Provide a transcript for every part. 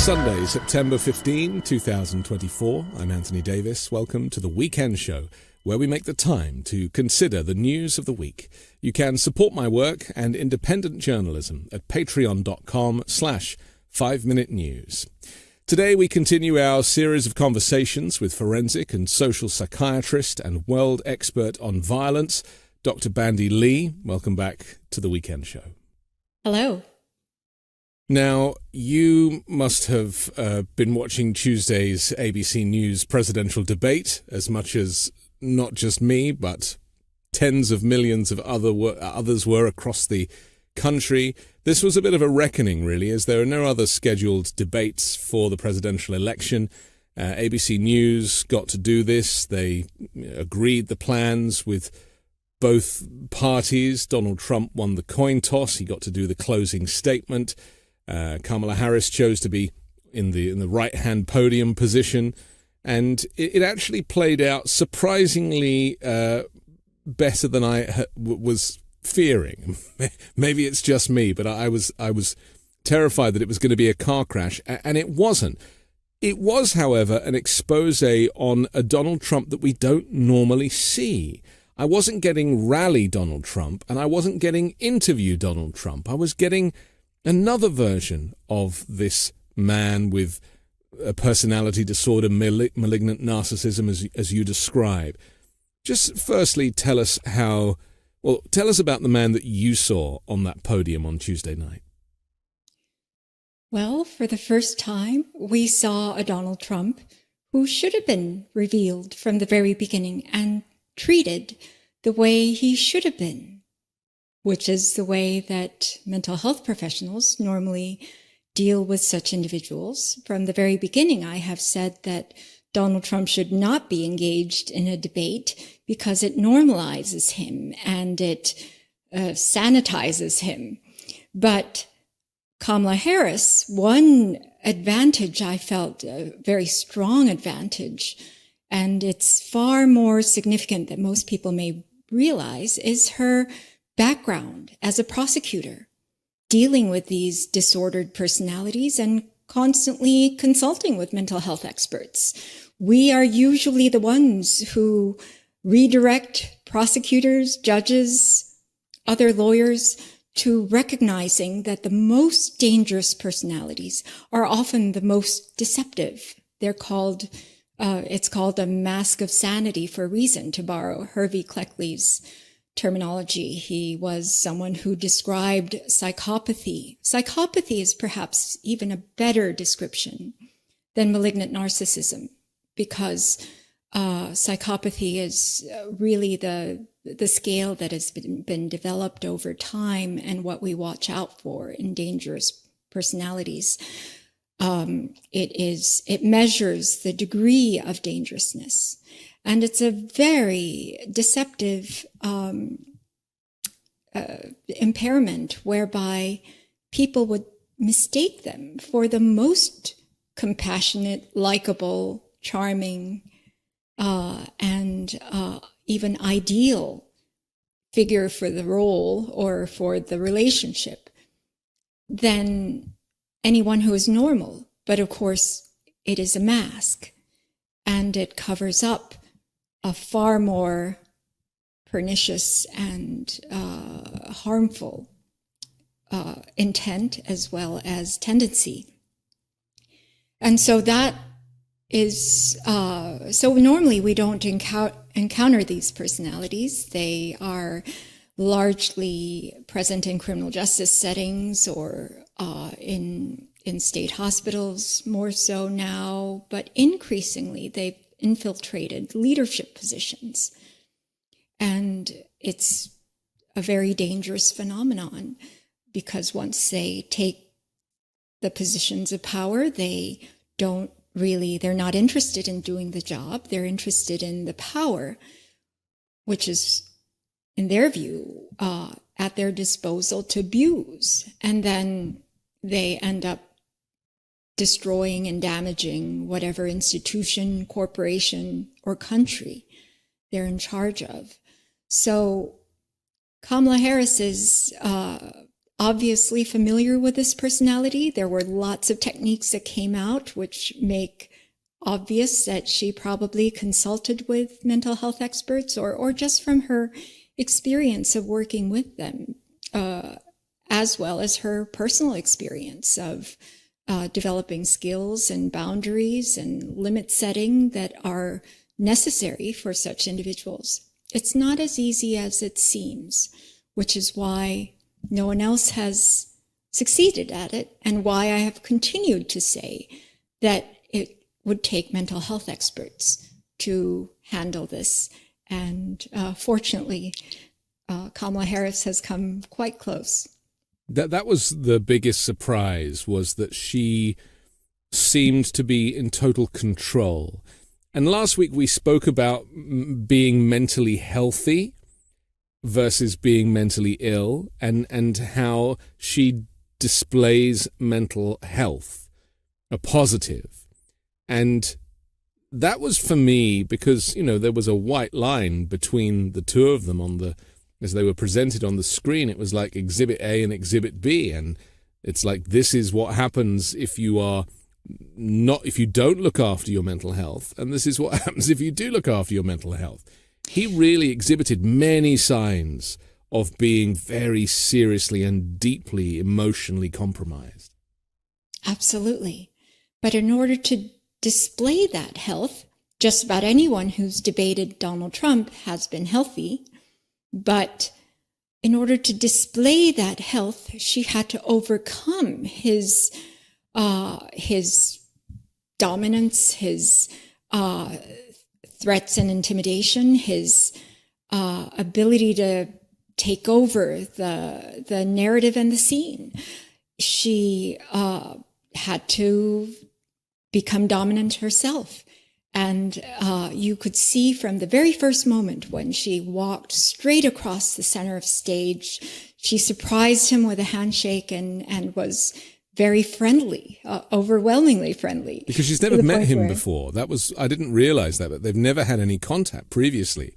Sunday, September 15, 2024. I'm Anthony Davis. Welcome to the Weekend Show, where we make the time to consider the news of the week. You can support my work and independent journalism at patreon.com/5minute news. Today we continue our series of conversations with forensic and social psychiatrist and world expert on violence, Dr. Bandy Lee. Welcome back to the Weekend Show. Hello. Now, you must have been watching Tuesday's ABC News presidential debate as much as not just me, but tens of millions of others were across the country. This was a bit of a reckoning, really, as there are no other scheduled debates for the presidential election. ABC News got to do this. They agreed the plans with both parties. Donald Trump won the coin toss. He got to do the closing statement. Kamala Harris chose to be in the right-hand podium position, and it actually played out surprisingly better than I was fearing. Maybe it's just me, but I was terrified that it was going to be a car crash, and it wasn't. It was, however, an expose on a Donald Trump that we don't normally see. I wasn't getting rally Donald Trump, and I wasn't getting interview Donald Trump. I was getting another version of this man with a personality disorder, malignant narcissism, as you describe. Just firstly, tell us about the man that you saw on that podium on Tuesday night. Well, for the first time, we saw a Donald Trump who should have been revealed from the very beginning and treated the way he should have been, which is the way that mental health professionals normally deal with such individuals. From the very beginning, I have said that Donald Trump should not be engaged in a debate because it normalizes him and it sanitizes him. But Kamala Harris, one advantage I felt, a very strong advantage, and it's far more significant than most people may realize, is her background as a prosecutor, dealing with these disordered personalities and constantly consulting with mental health experts. We are usually the ones who redirect prosecutors, judges, other lawyers to recognizing that the most dangerous personalities are often the most deceptive. They're called, it's called a mask of sanity for a reason, to borrow Hervey Cleckley's terminology. He was someone who described psychopathy. Psychopathy is perhaps even a better description than malignant narcissism, because psychopathy is really the scale that has been developed over time and what we watch out for in dangerous personalities. It measures the degree of dangerousness. And it's a very deceptive impairment whereby people would mistake them for the most compassionate, likable, charming, and even ideal figure for the role or for the relationship than anyone who is normal. But of course, it is a mask, and it covers up a far more pernicious and harmful intent as well as tendency. And so that is, so normally we don't encounter these personalities. They are largely present in criminal justice settings or in state hospitals, more so now, but increasingly they've infiltrated leadership positions. And it's a very dangerous phenomenon because once they take the positions of power, they're not interested in doing the job. They're interested in the power, which is, in their view, at their disposal to abuse. And then they end up destroying and damaging whatever institution, corporation, or country they're in charge of. So Kamala Harris is obviously familiar with this personality. There were lots of techniques that came out which make obvious that she probably consulted with mental health experts or just from her experience of working with them, as well as her personal experience of developing skills and boundaries and limit setting that are necessary for such individuals. It's not as easy as it seems, which is why no one else has succeeded at it, and why I have continued to say that it would take mental health experts to handle this. And fortunately, Kamala Harris has come quite close. That was the biggest surprise, was that she seemed to be in total control. And last week we spoke about being mentally healthy versus being mentally ill, and how she displays mental health, a positive. And that was for me because, there was a white line between the two of them as they were presented on the screen. It was like Exhibit A and Exhibit B. And it's like, this is what happens if you don't look after your mental health. And this is what happens if you do look after your mental health. He really exhibited many signs of being very seriously and deeply emotionally compromised. Absolutely. But in order to display that health, just about anyone who's debated Donald Trump has been healthy. But in order to display that health, she had to overcome his dominance, his threats and intimidation, his ability to take over the narrative and the scene. She had to become dominant herself. And you could see from the very first moment when she walked straight across the center of stage, she surprised him with a handshake and was very friendly, overwhelmingly friendly. Because she's never met him before. I didn't realize that, but they've never had any contact previously.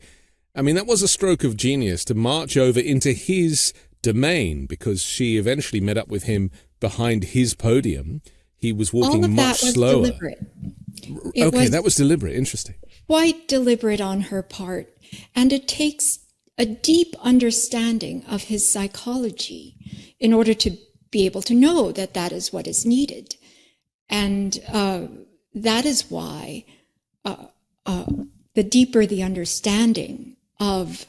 I mean, that was a stroke of genius to march over into his domain, because she eventually met up with him behind his podium. He was walking much slower. All of that was deliberate. That was deliberate. Interesting. Quite deliberate on her part. And it takes a deep understanding of his psychology in order to be able to know that that is what is needed. And that is why the deeper the understanding of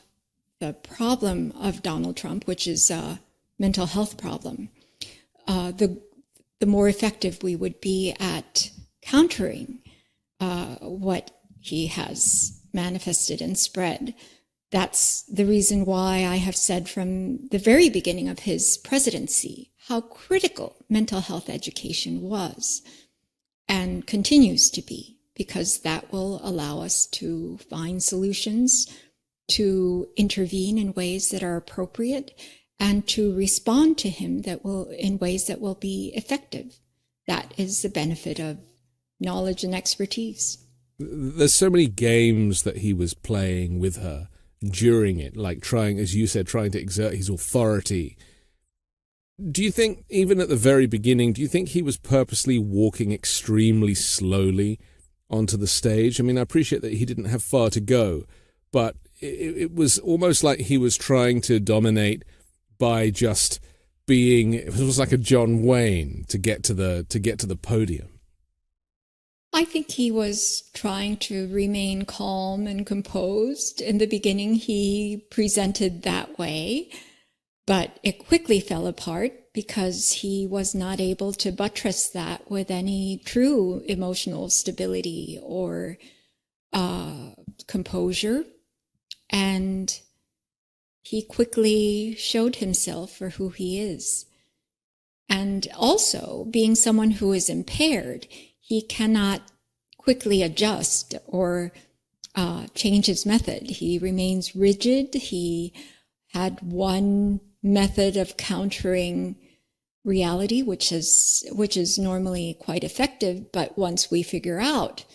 the problem of Donald Trump, which is a mental health problem, the more effective we would be at countering what he has manifested and spread. That's the reason why I have said from the very beginning of his presidency how critical mental health education was and continues to be, because that will allow us to find solutions, to intervene in ways that are appropriate, and to respond to him in ways that will be effective. That is the benefit of knowledge and expertise. There's so many games that he was playing with her during it, like trying to exert his authority. Do you think, even at the very beginning, do you think he was purposely walking extremely slowly onto the stage? I mean, I appreciate that he didn't have far to go, but it was almost like he was trying to dominate by just being, it was like a John Wayne to get to the podium. I think he was trying to remain calm and composed. In the beginning, he presented that way, but it quickly fell apart because he was not able to buttress that with any true emotional stability or composure. And he quickly showed himself for who he is. And also, being someone who is impaired, he cannot quickly adjust or change his method. He remains rigid. He had one method of countering reality, which is normally quite effective. But once we figure out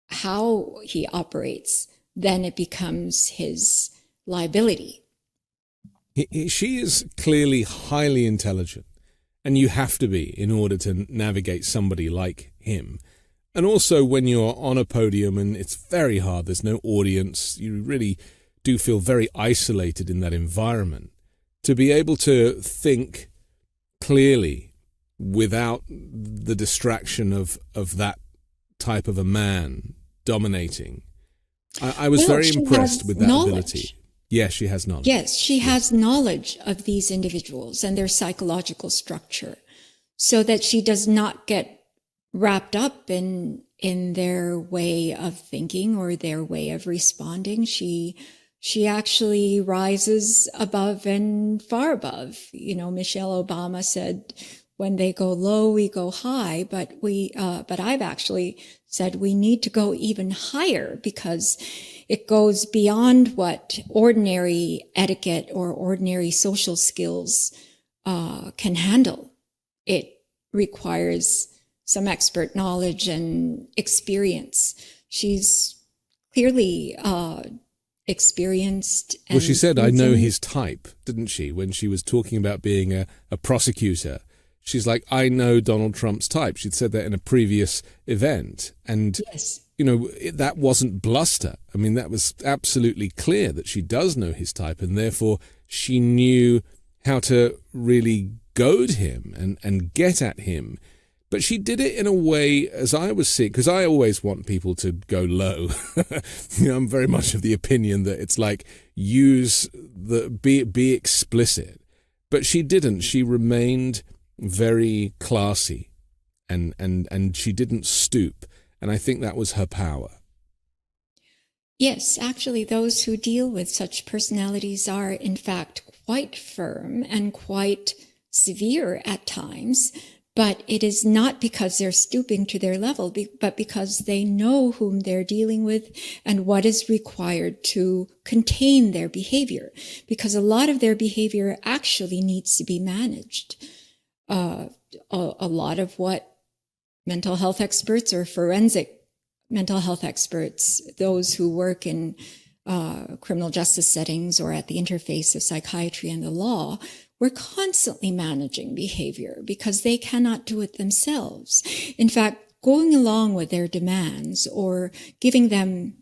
how he operates, then it becomes his liability. She is clearly highly intelligent, and you have to be in order to navigate somebody like him. And also when you're on a podium and it's very hard, there's no audience, you really do feel very isolated in that environment. To be able to think clearly without the distraction of that type of a man dominating. I was very impressed with that ability. Yes, she has knowledge. Yes, she has knowledge of these individuals and their psychological structure, so that she does not get wrapped up in their way of thinking or their way of responding. She actually rises above and far above. You know, Michelle Obama said, when they go low, we go high, but I've actually said we need to go even higher, because it goes beyond what ordinary etiquette or ordinary social skills can handle. It requires some expert knowledge and experience. She's clearly experienced. Well, she said, I know his type, didn't she? When she was talking about being a prosecutor, she's like, I know Donald Trump's type. She'd said that in a previous event. And, yes, you know, that wasn't bluster. I mean, that was absolutely clear that she does know his type, and therefore she knew how to really goad him and get at him. But she did it in a way, as I was seeing, because I always want people to go low. You know, I'm very much of the opinion that it's like, be explicit. But she didn't. She remained very classy, and she didn't stoop. And I think that was her power. Yes, actually, those who deal with such personalities are, in fact, quite firm and quite severe at times. But it is not because they're stooping to their level, but because they know whom they're dealing with and what is required to contain their behavior. Because a lot of their behavior actually needs to be managed. A lot of what mental health experts or forensic mental health experts, those who work in criminal justice settings or at the interface of psychiatry and the law, we're constantly managing behavior because they cannot do it themselves. In fact, going along with their demands or giving them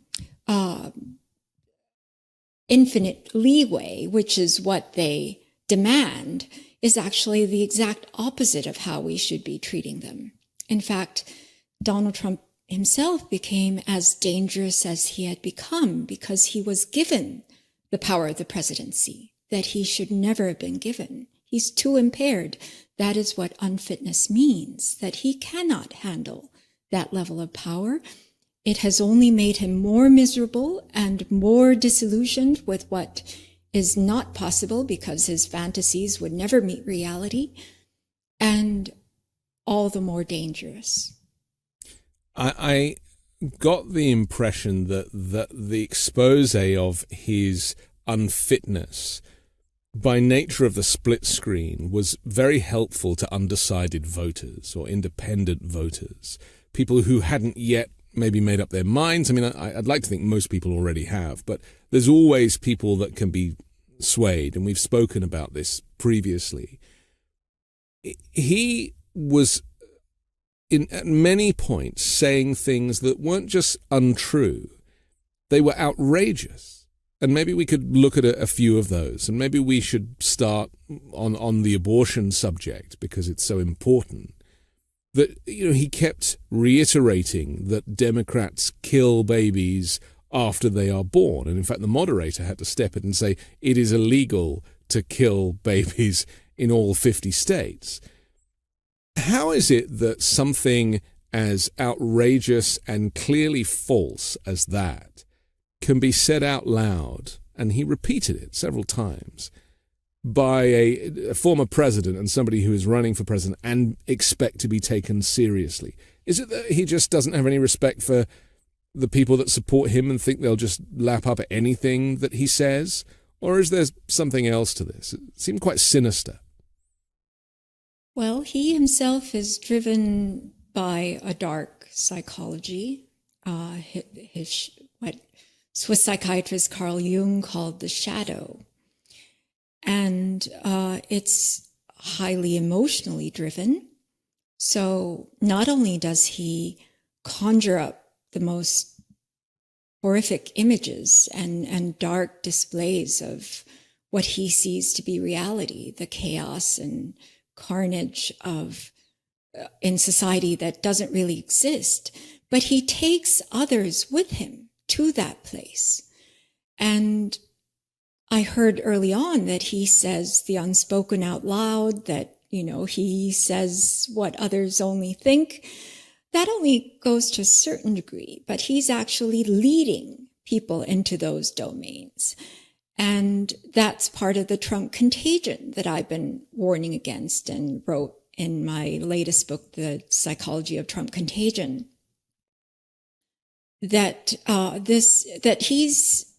infinite leeway, which is what they demand, is actually the exact opposite of how we should be treating them. In fact, Donald Trump himself became as dangerous as he had become because he was given the power of the presidency that he should never have been given. He's too impaired. That is what unfitness means, that he cannot handle that level of power. It has only made him more miserable and more disillusioned with what is not possible because his fantasies would never meet reality, and all the more dangerous. I got the impression that the expose of his unfitness, by nature of the split screen, was very helpful to undecided voters or independent voters, people who hadn't yet maybe made up their minds. I mean, I'd like to think most people already have, but there's always people that can be swayed, and we've spoken about this previously. He was at many points saying things that weren't just untrue, they were outrageous. And maybe we could look at a few of those, and maybe we should start on the abortion subject because it's so important. That, you know, he kept reiterating that Democrats kill babies after they are born. And in fact, the moderator had to step in and say it is illegal to kill babies in all 50 states. How is it that something as outrageous and clearly false as that can be said out loud, and he repeated it several times, by a former president and somebody who is running for president, and expect to be taken seriously? Is it that he just doesn't have any respect for the people that support him and think they'll just lap up at anything that he says? Or is there something else to this? It seemed quite sinister. Well, he himself is driven by a dark psychology. What Swiss psychiatrist Carl Jung called the shadow. and it's highly emotionally driven. So not only does he conjure up the most horrific images and dark displays of what he sees to be reality, the chaos and carnage of in society that doesn't really exist, but he takes others with him to that place. And I heard early on that he says the unspoken out loud, that, he says what others only think. That only goes to a certain degree, but he's actually leading people into those domains. And that's part of the Trump contagion that I've been warning against and wrote in my latest book, The Psychology of Trump Contagion, that he's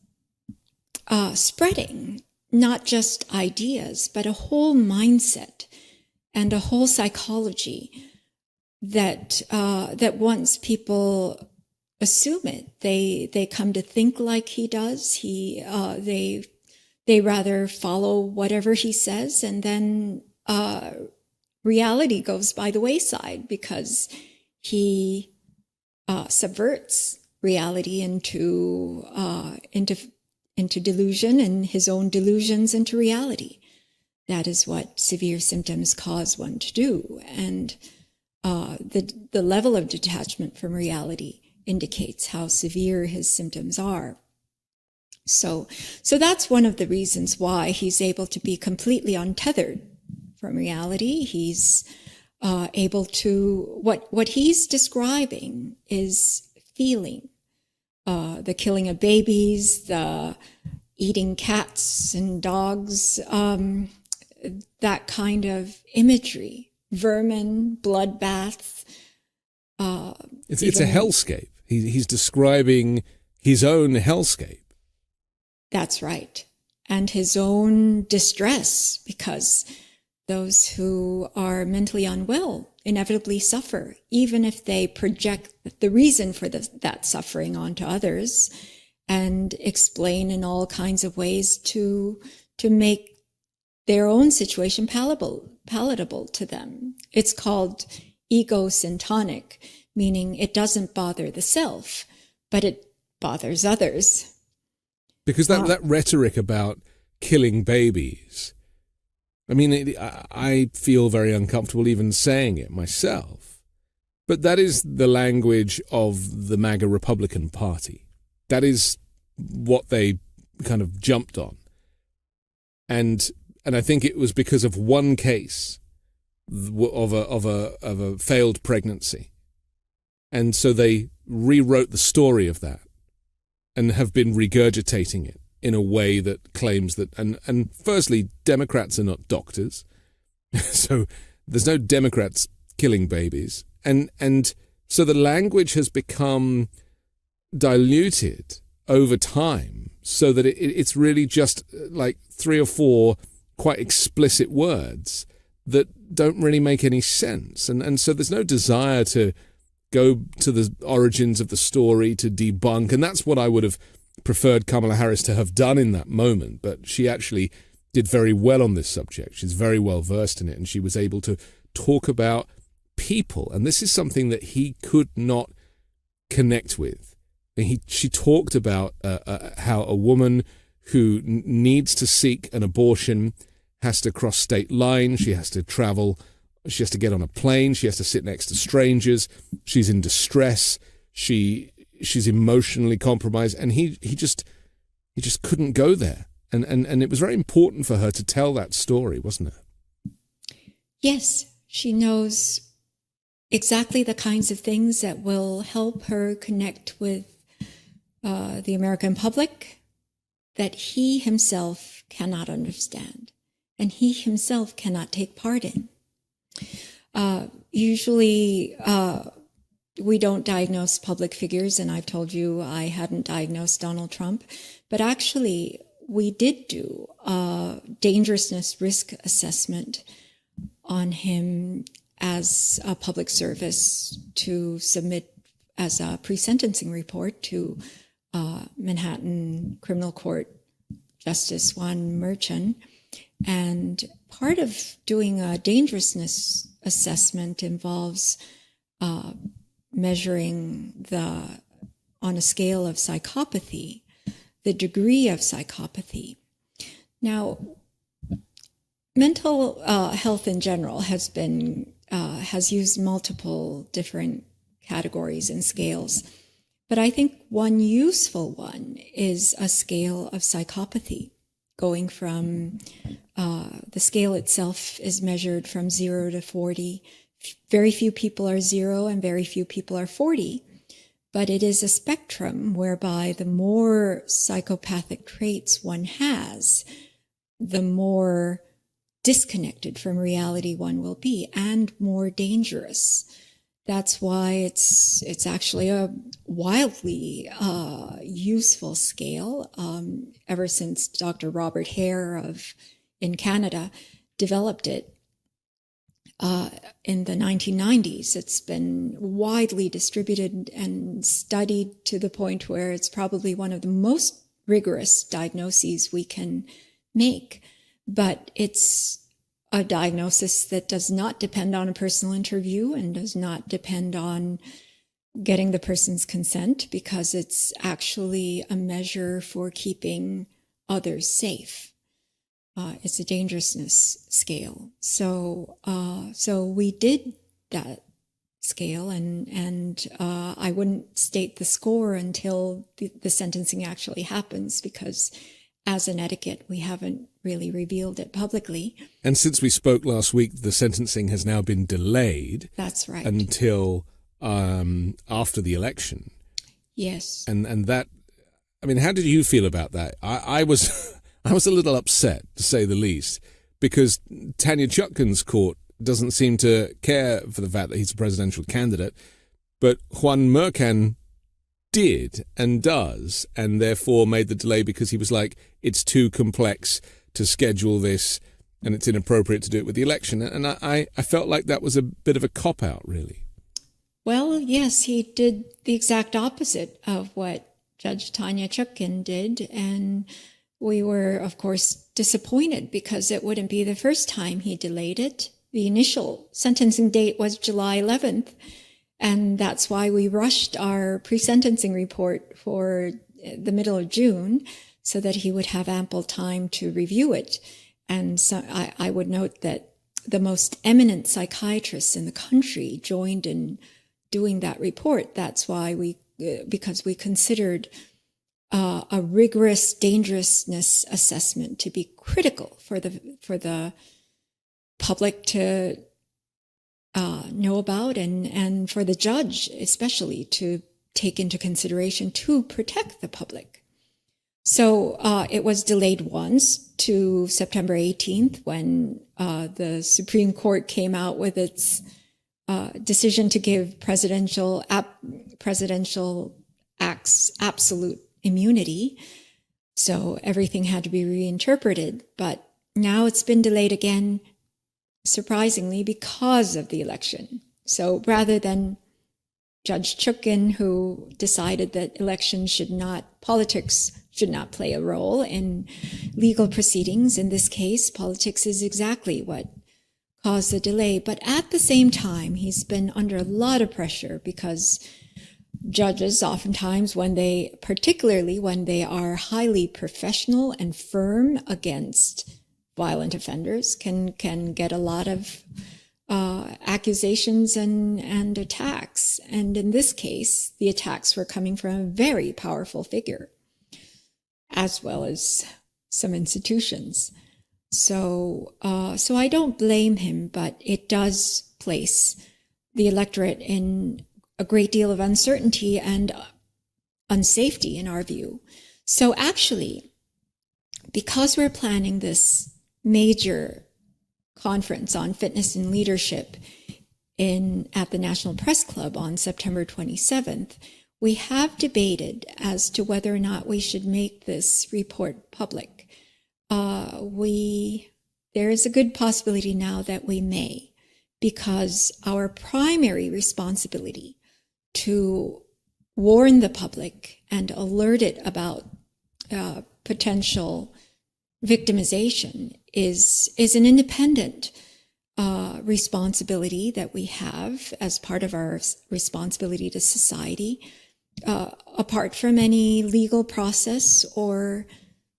spreading not just ideas, but a whole mindset and a whole psychology that once people assume it, they come to think like he does. They rather follow whatever he says, and then reality goes by the wayside because he subverts reality into delusion, and his own delusions into reality. That is what severe symptoms cause one to do, and the level of detachment from reality indicates how severe his symptoms are. So that's one of the reasons why he's able to be completely untethered from reality. He's able to, what he's describing is feeling, the killing of babies, the eating cats and dogs, that kind of imagery, vermin, bloodbaths. It's a hellscape. He's describing his own hellscape. That's right. And his own distress, because those who are mentally unwell inevitably suffer, even if they project the reason for that suffering onto others and explain in all kinds of ways to make their own situation palatable to them. It's called ego-syntonic, meaning it doesn't bother the self, but it bothers others. Because that rhetoric about killing babies, I mean, I feel very uncomfortable even saying it myself, but that is the language of the MAGA Republican Party. That is what they kind of jumped on. And I think it was because of one case of a failed pregnancy. And so they rewrote the story of that and have been regurgitating it in a way that claims that, and firstly, Democrats are not doctors. So there's no Democrats killing babies. And so the language has become diluted over time so that it's really just like 3 or 4 quite explicit words that don't really make any sense. And so there's no desire to go to the origins of the story, to debunk. And that's what I would have preferred Kamala Harris to have done in that moment. But she actually did very well on this subject. She's very well versed in it. And she was able to talk about people. And this is something that he could not connect with. She talked about how a woman who needs to seek an abortion has to cross state lines. She has to travel. She has to get on a plane. She has to sit next to strangers. She's in distress. She's emotionally compromised, and he just couldn't go there. And it was very important for her to tell that story, wasn't it? Yes, she knows exactly the kinds of things that will help her connect with the American public that he himself cannot understand and he himself cannot take part in. Usually, we don't diagnose public figures, and I've told you I hadn't diagnosed Donald Trump, but actually we did do a dangerousness risk assessment on him as a public service to submit as a pre-sentencing report to Manhattan Criminal Court Justice Juan Merchan. And part of doing a dangerousness assessment involves measuring on a scale of psychopathy, the degree of psychopathy. Now, mental health in general has used multiple different categories and scales, but I think one useful one is a scale of psychopathy, going from the scale itself is measured from 0 to 40. Very few people are 0 and very few people are 40, but it is a spectrum whereby the more psychopathic traits one has, the more disconnected from reality one will be, and more dangerous. That's why it's actually a wildly useful scale. Ever since Dr. Robert Hare in Canada developed it in the 1990s, it's been widely distributed and studied to the point where it's probably one of the most rigorous diagnoses we can make. But it's a diagnosis that does not depend on a personal interview and does not depend on getting the person's consent, because it's actually a measure for keeping others safe. It's a dangerousness scale. So we did that scale, and I wouldn't state the score until the sentencing actually happens, because as an etiquette, we haven't really revealed it publicly. And since we spoke last week, the sentencing has now been delayed. That's right. Until after the election. Yes. And that, I mean, how did you feel about that? I was I was a little upset, to say the least, because Tanya Chutkan's court doesn't seem to care for the fact that he's a presidential candidate, but Juan Mercan did and does, and therefore made the delay because he was like, it's too complex to schedule this and it's inappropriate to do it with the election. And I felt like that was a bit of a cop-out, really. Well, yes, he did the exact opposite of what Judge Tanya Chutkan did, and we were, of course, disappointed because it wouldn't be the first time he delayed it. The initial sentencing date was July 11th, and that's why we rushed our pre-sentencing report for the middle of June so that he would have ample time to review it. And so I would note that the most eminent psychiatrists in the country joined in doing that report. That's why because we considered a rigorous dangerousness assessment to be critical for the public to know about, and for the judge especially to take into consideration to protect the public. So it was delayed once to September 18th when the Supreme Court came out with its decision to give presidential acts absolute immunity. So everything had to be reinterpreted. But now it's been delayed again, surprisingly, because of the election. So rather than Judge Chutkan, who decided that politics should not play a role in legal proceedings, in this case, politics is exactly what caused the delay. But at the same time, he's been under a lot of pressure because judges oftentimes, particularly when they are highly professional and firm against violent offenders, can get a lot of accusations and attacks. And in this case, the attacks were coming from a very powerful figure, as well as some institutions. So I don't blame him, but it does place the electorate in a great deal of uncertainty and unsafety in our view. So actually, because we're planning this major conference on fitness and leadership at the National Press Club on September 27th, we have debated as to whether or not we should make this report public. There is a good possibility now that we may, because our primary responsibility to warn the public and alert it about potential victimization is an independent responsibility that we have as part of our responsibility to society, apart from any legal process or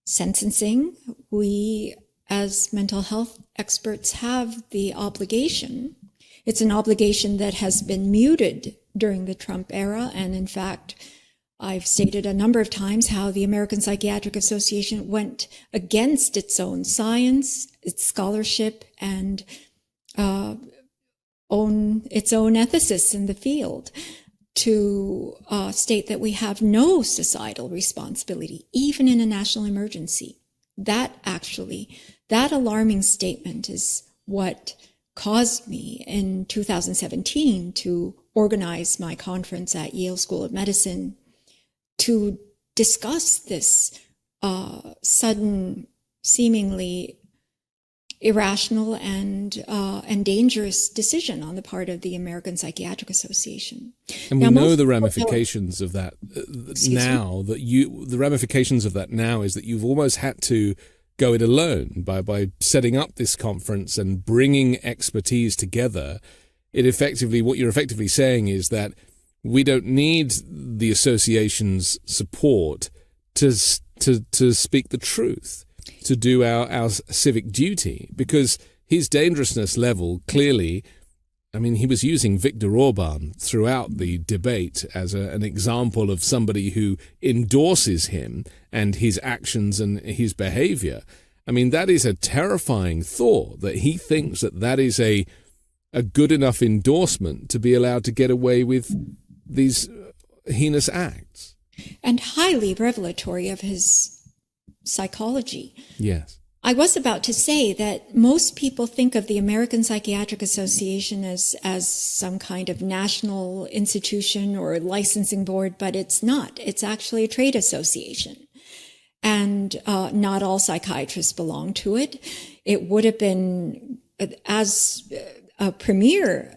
sentencing. We, as mental health experts, have the obligation. It's an obligation that has been muted during the Trump era. And in fact, I've stated a number of times how the American Psychiatric Association went against its own science, its scholarship, and its own ethicists in the field to state that we have no societal responsibility, even in a national emergency. That alarming statement is what caused me in 2017 to organize my conference at Yale School of Medicine to discuss this sudden, seemingly irrational and dangerous decision on the part of the American Psychiatric Association. And we know the ramifications of that now. The ramifications of that now is that you've almost had to go it alone by setting up this conference and bringing expertise together. What you're effectively saying is that we don't need the association's support to speak the truth, to do our civic duty, because his dangerousness level clearly, I mean, he was using Viktor Orban throughout the debate as an example of somebody who endorses him and his actions and his behavior. I mean, that is a terrifying thought, that he thinks that is a good enough endorsement to be allowed to get away with these heinous acts. And highly revelatory of his psychology. Yes. I was about to say that most people think of the American Psychiatric Association as some kind of national institution or licensing board, but it's not. It's actually a trade association. And not all psychiatrists belong to it. It would have been, as a premier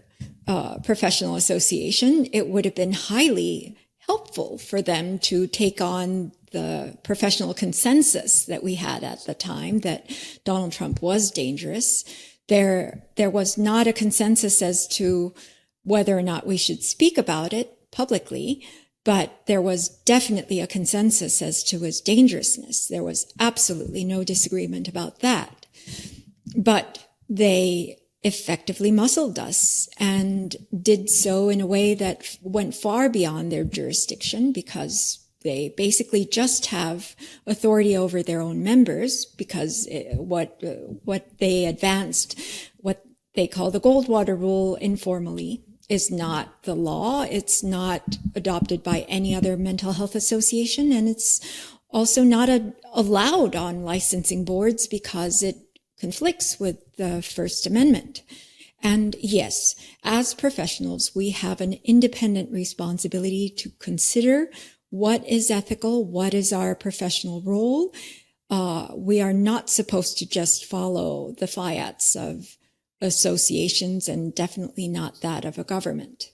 professional association, it would have been highly helpful for them to take on the professional consensus that we had at the time that Donald Trump was dangerous. There was not a consensus as to whether or not we should speak about it publicly, but there was definitely a consensus as to his dangerousness. There was absolutely no disagreement about that. But they effectively muscled us and did so in a way that went far beyond their jurisdiction, because they basically just have authority over their own members, because what they advanced, what they call the Goldwater Rule informally, is not the law. It's not adopted by any other mental health association, and it's also not allowed on licensing boards because it conflicts with the First Amendment. And yes, as professionals, we have an independent responsibility to consider what is ethical, what is our professional role. We are not supposed to just follow the fiats of associations, and definitely not that of a government.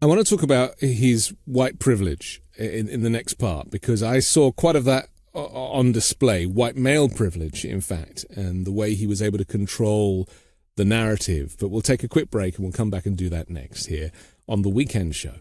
I want to talk about his white privilege in the next part, because I saw quite of that on display, white male privilege, in fact, and the way he was able to control the narrative. But we'll take a quick break and we'll come back and do that next here on The Weekend Show.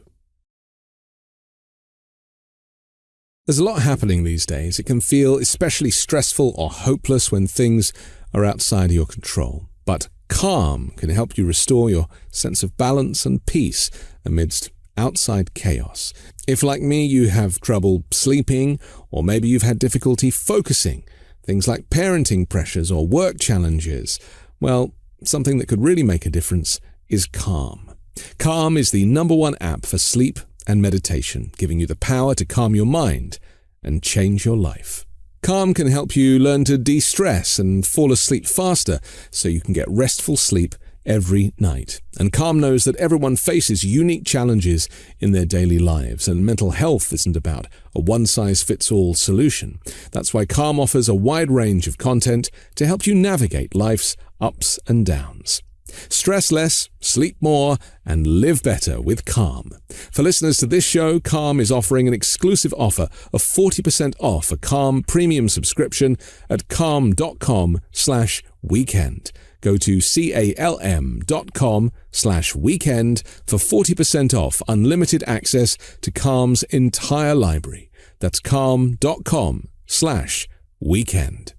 There's a lot happening these days. It can feel especially stressful or hopeless when things are outside of your control. But calm can help you restore your sense of balance and peace amidst outside chaos. If, like me, you have trouble sleeping, or maybe you've had difficulty focusing, things like parenting pressures or work challenges, well, something that could really make a difference is Calm. Calm is the #1 app for sleep and meditation, giving you the power to calm your mind and change your life. Calm can help you learn to de-stress and fall asleep faster so you can get restful sleep every night. And Calm knows that everyone faces unique challenges in their daily lives, and mental health isn't about a one-size-fits-all solution. That's why Calm offers a wide range of content to help you navigate life's ups and downs. Stress less, sleep more, and live better with Calm. For listeners to this show, Calm is offering an exclusive offer of 40% off a Calm premium subscription at calm.com/weekend. Go to calm.com/weekend for 40% off unlimited access to Calm's entire library. That's calm.com/weekend.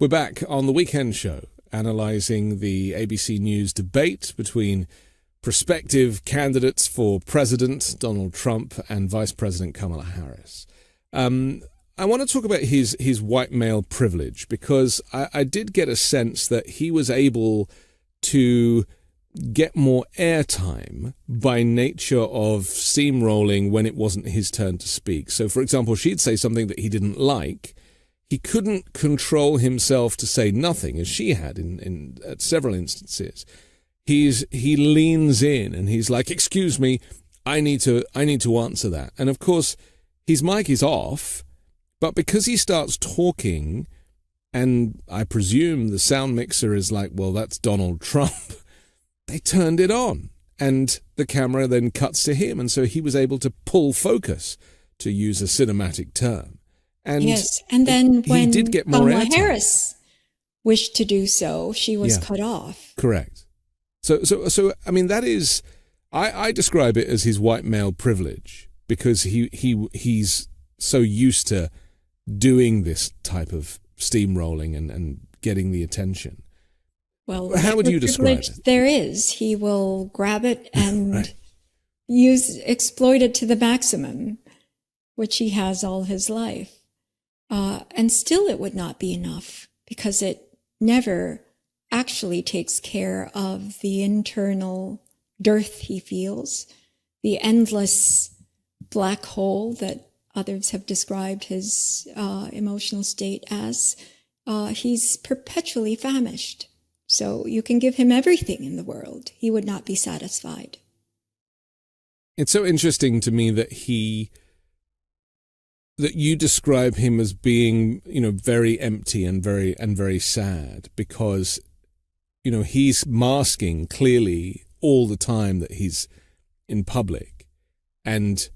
We're back on the Weekend Show, analysing the ABC News debate between prospective candidates for President Donald Trump and Vice President Kamala Harris. I want to talk about his white male privilege, because I did get a sense that he was able to get more airtime by nature of steamrolling when it wasn't his turn to speak. So, for example, she'd say something that he didn't like. He couldn't control himself to say nothing, as she had in at several instances. He leans in and he's like, "Excuse me, I need to answer that." And of course, his mic is off, but because he starts talking, and I presume the sound mixer is like, "Well, that's Donald Trump," they turned it on, and the camera then cuts to him, and so he was able to pull focus, to use a cinematic term. And yes, and then when did get more Kamala airtime. Harris wished to do so, she was cut off. Correct. So I mean, that is, I describe it as his white male privilege, because he's so used to doing this type of steamrolling and getting the attention. Well, how would you describe it? There is. He will grab it and right. exploit it to the maximum, which he has all his life. And still it would not be enough, because it never actually takes care of the internal dearth he feels, the endless black hole that others have described his emotional state as. He's perpetually famished. So you can give him everything in the world, he would not be satisfied. It's so interesting to me that you describe him as being, very empty and very sad, because, he's masking clearly all the time that he's in public. And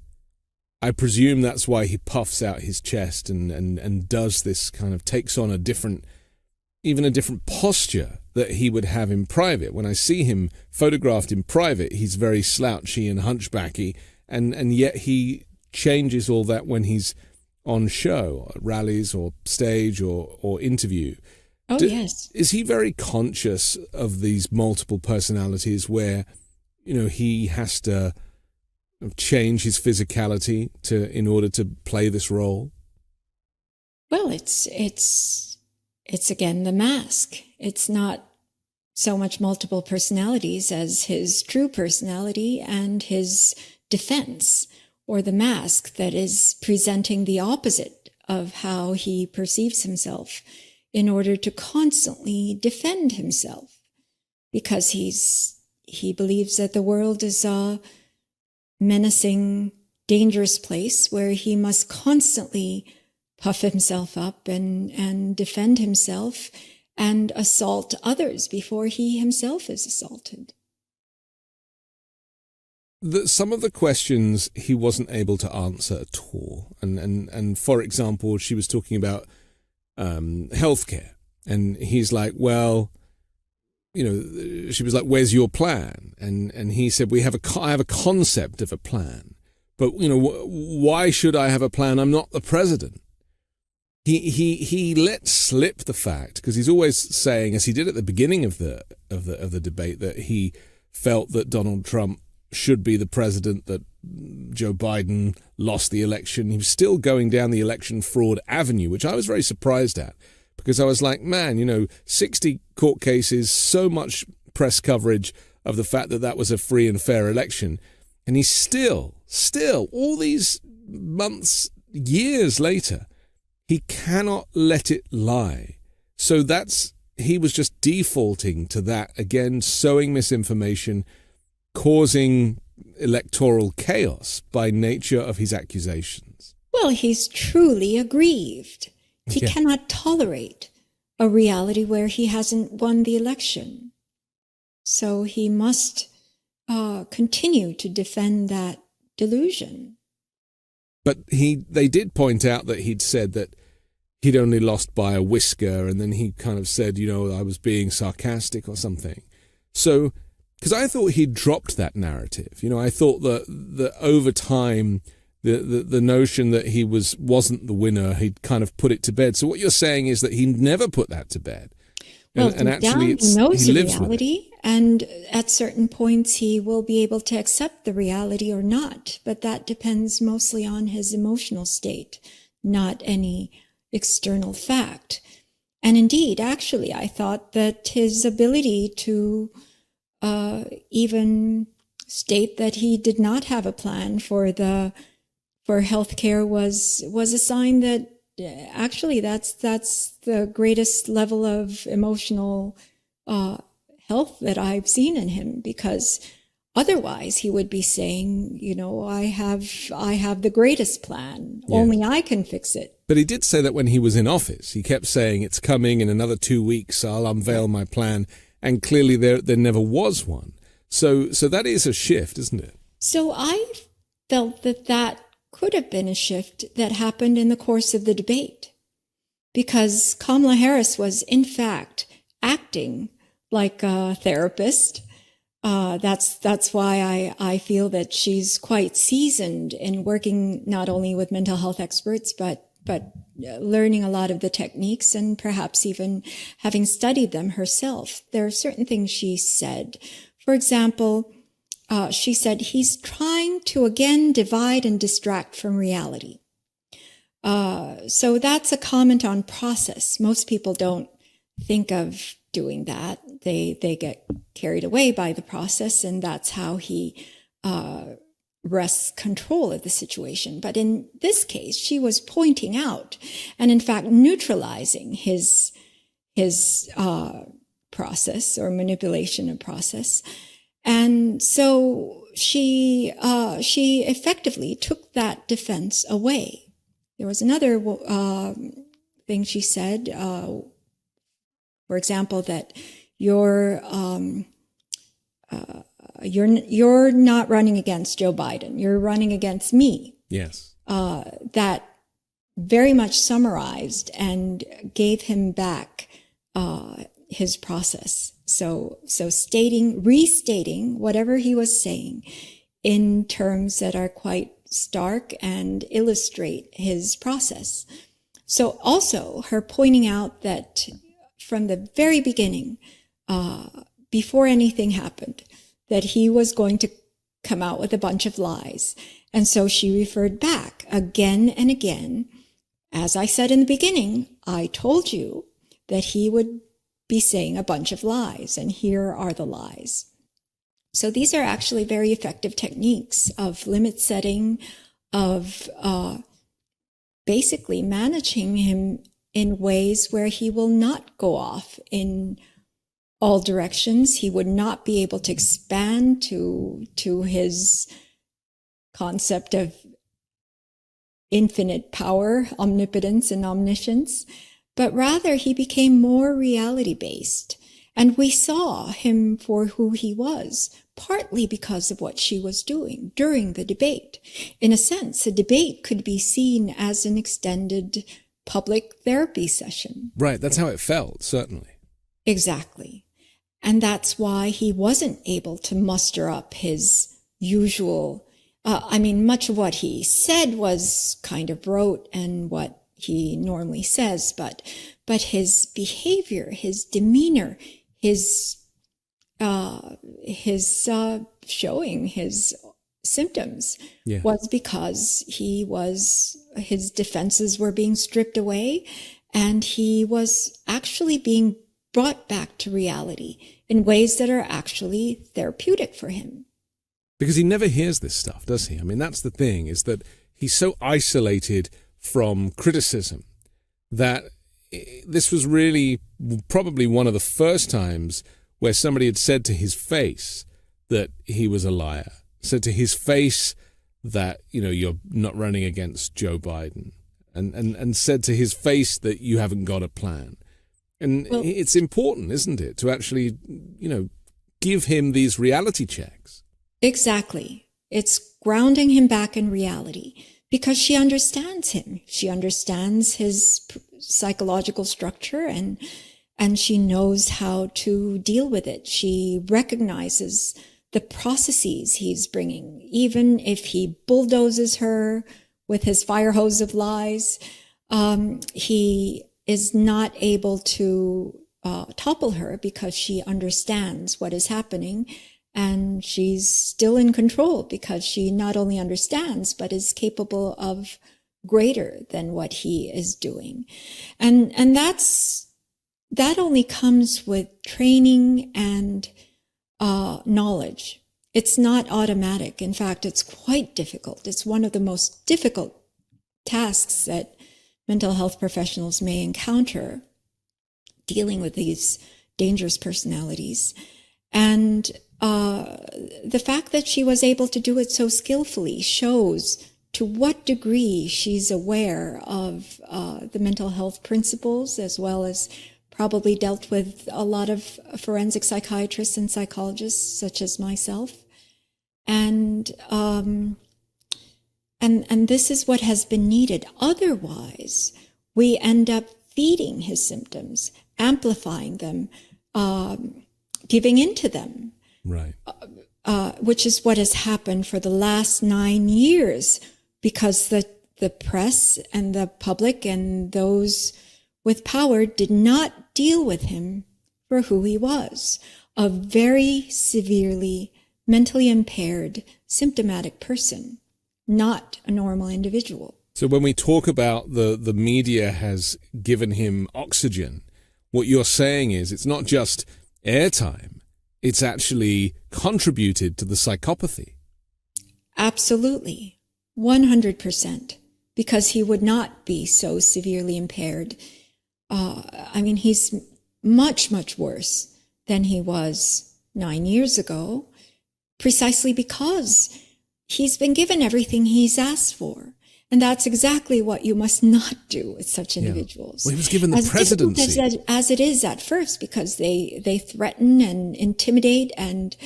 I presume that's why he puffs out his chest and does this kind of, takes on a different posture that he would have in private. When I see him photographed in private, he's very slouchy and hunchbacky, and yet he changes all that when he's on show, rallies or stage or interview. Oh, yes. Is he very conscious of these multiple personalities where, he has to change his physicality in order to play this role? Well, it's again the mask. It's not so much multiple personalities as his true personality and his defense, or the mask that is presenting the opposite of how he perceives himself, in order to constantly defend himself, because he believes that the world is a menacing, dangerous place where he must constantly puff himself up and defend himself and assault others before he himself is assaulted. Some of the questions he wasn't able to answer at all. And for example, she was talking about healthcare, and he's like, well, she was like, where's your plan? And he said, I have a concept of a plan, but why should I have a plan? I'm not the president. He let slip the fact, because he's always saying, as he did at the beginning of the debate, that he felt that Donald Trump should be the president, that Joe Biden lost the election. He was still going down the election fraud avenue, which I was very surprised at, because I was like, man, 60 court cases, so much press coverage of the fact that was a free and fair election. And he's still, all these months, years later, he cannot let it lie. So he was just defaulting to that again, sowing misinformation, causing electoral chaos by nature of his accusations. Well, he's truly aggrieved. He cannot tolerate a reality where he hasn't won the election. So he must continue to defend that delusion. But they did point out that he'd said that he'd only lost by a whisker, and then he kind of said, I was being sarcastic or something. So, because I thought he'd dropped that narrative. I thought that over time, the notion that he wasn't the winner, he'd kind of put it to bed. So what you're saying is that he never put that to bed. Well, and actually he knows he the lives reality, with it. And at certain points he will be able to accept the reality or not. But that depends mostly on his emotional state, not any external fact. And indeed, actually, I thought that his ability to even state that he did not have a plan for healthcare was a sign that actually that's the greatest level of emotional health that I've seen in him, because otherwise he would be saying, I have the greatest plan. Yeah. Only I can fix it. But he did say that when he was in office. He kept saying, it's coming in another 2 weeks, I'll unveil my plan. And clearly there never was one. So that is a shift, isn't it? So I felt that could have been a shift that happened in the course of the debate, because Kamala Harris was, in fact, acting like a therapist. That's why I feel that she's quite seasoned in working not only with mental health experts, but learning a lot of the techniques and perhaps even having studied them herself. There are certain things she said. For example, she said, he's trying to again divide and distract from reality. So that's a comment on process. Most people don't think of doing that. They get carried away by the process, and that's how he wrests control of the situation. But in this case, she was pointing out and in fact neutralizing his process or manipulation of process. And so she effectively took that defense away. There was another thing she said, for example, that you're not running against Joe Biden. You're running against me. Yes. That very much summarized and gave him back his process. So restating whatever he was saying in terms that are quite stark and illustrate his process. So also her pointing out that from the very beginning, before anything happened, that he was going to come out with a bunch of lies. And so she referred back again and again. As I said in the beginning, I told you that he would be saying a bunch of lies, and here are the lies. So these are actually very effective techniques of limit setting, of basically managing him in ways where he will not go off in all directions. He would not be able to expand to his concept of infinite power, omnipotence, and omniscience, but rather he became more reality-based. And we saw him for who he was, partly because of what she was doing during the debate. In a sense, a debate could be seen as an extended public therapy session. Right, that's how it felt, certainly. Exactly. And that's why he wasn't able to muster up his usual, much of what he said was kind of rote and what he normally says, but his behavior, his demeanor, his showing his symptoms was because his defenses were being stripped away, and he was actually being brought back to reality in ways that are actually therapeutic for him. Because he never hears this stuff, does he? I mean, that's the thing, is that he's so isolated from criticism that this was really probably one of the first times where somebody had said to his face that he was a liar, said to his face that, you're not running against Joe Biden, and said to his face that you haven't got a plan. And it's important, isn't it, to actually, give him these reality checks. Exactly. It's grounding him back in reality because she understands him. She understands his psychological structure and she knows how to deal with it. She recognizes the processes he's bringing, even if he bulldozes her with his fire hose of lies. He is not able to topple her because she understands what is happening, and she's still in control because she not only understands but is capable of greater than what he is doing. And that only comes with training and knowledge. It's not automatic. In fact, it's quite difficult. It's one of the most difficult tasks that mental health professionals may encounter, dealing with these dangerous personalities. And the fact that she was able to do it so skillfully shows to what degree she's aware of the mental health principles, as well as probably dealt with a lot of forensic psychiatrists and psychologists, such as myself. And this is what has been needed. Otherwise, we end up feeding his symptoms, amplifying them, giving into them. Right. Which is what has happened for the last 9 years, because the press and the public and those with power did not deal with him for who he was, a very severely mentally impaired, symptomatic person, not a normal individual. So when we talk about the media has given him oxygen, what you're saying is it's not just airtime, it's actually contributed to the psychopathy. Absolutely. 100%. Because he would not be so severely impaired. He's much, much worse than he was 9 years ago, precisely because he's been given everything he's asked for. And that's exactly what you must not do with such individuals. Well, he was given the presidency. As it is at first, because they threaten and intimidate and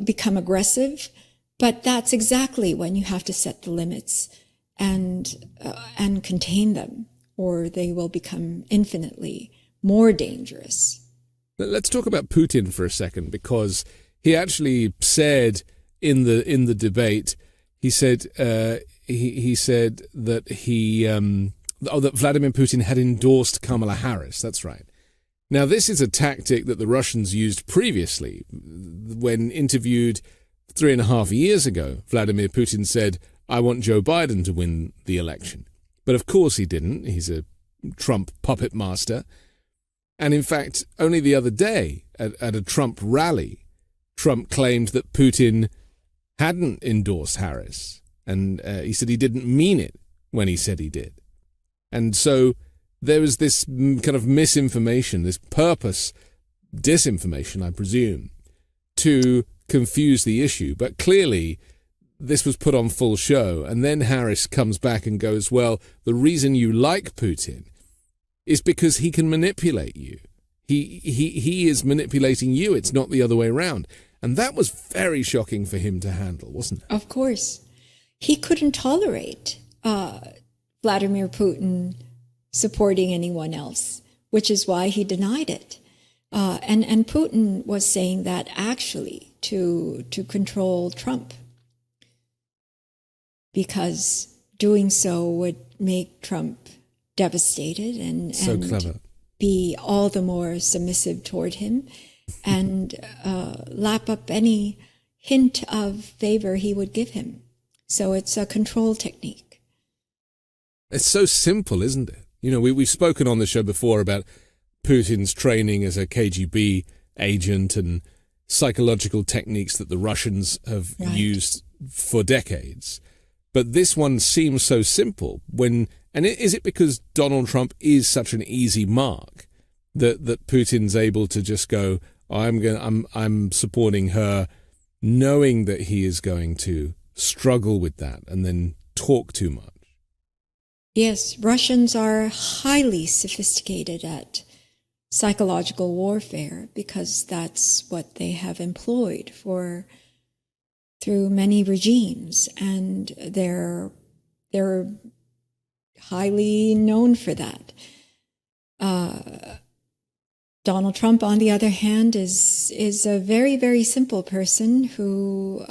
become aggressive. But that's exactly when you have to set the limits and contain them, or they will become infinitely more dangerous. Let's talk about Putin for a second, because he actually said in the debate, he said he said that that Vladimir Putin had endorsed Kamala Harris. That's right. Now, this is a tactic that the Russians used previously. When interviewed 3.5 years ago, Vladimir Putin said, "I want Joe Biden to win the election." But of course he didn't. He's a Trump puppet master. And in fact, only the other day at a Trump rally, Trump claimed that Putin hadn't endorsed Harris. And he said he didn't mean it when he said he did. And so there was this kind of misinformation, this purpose, disinformation, I presume, to confuse the issue. But clearly this was put on full show. And then Harris comes back and goes, well, the reason you like Putin is because he can manipulate you. He is manipulating you. It's not the other way around. And that was very shocking for him to handle, wasn't it? Of course. He couldn't tolerate Vladimir Putin supporting anyone else, which is why he denied it. And Putin was saying that actually to control Trump, because doing so would make Trump devastated and clever. Be all the more submissive toward him and lap up any hint of favor he would give him. So it's a control technique. It's so simple, isn't it? You know, we've spoken on the show before about Putin's training as a KGB agent and psychological techniques that the Russians have used for decades. But this one seems so simple. Is it because Donald Trump is such an easy mark that Putin's able to just go, I'm supporting her, knowing that he is going to struggle with that and then talk too much? Yes, Russians are highly sophisticated at psychological warfare, because that's what they have employed through many regimes, and they're highly known for that. Donald Trump, on the other hand, is a very, very simple person who